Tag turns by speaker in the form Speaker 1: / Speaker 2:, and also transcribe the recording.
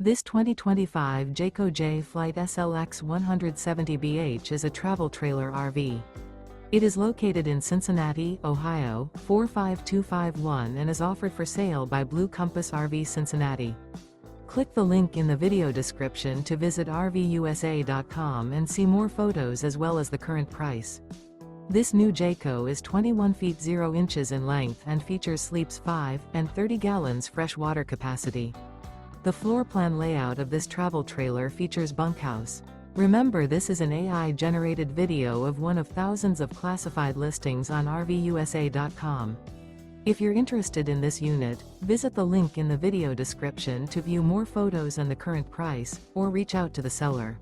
Speaker 1: This 2025 Jayco Jay Flight SLX 170BH is a travel trailer RV. It is located in Cincinnati, Ohio, 45251 and is offered for sale by Blue Compass RV Cincinnati. Click the link in the video description to visit RVUSA.com and see more photos as well as the current price. This new Jayco is 21 feet 0 inches in length and features sleeps 5 and 30 gallons fresh water capacity. The floor plan layout of this travel trailer features bunkhouse. Remember, this is an AI-generated video of one of thousands of classified listings on RVUSA.com. If you're interested in this unit, visit the link in the video description to view more photos and the current price, or reach out to the seller.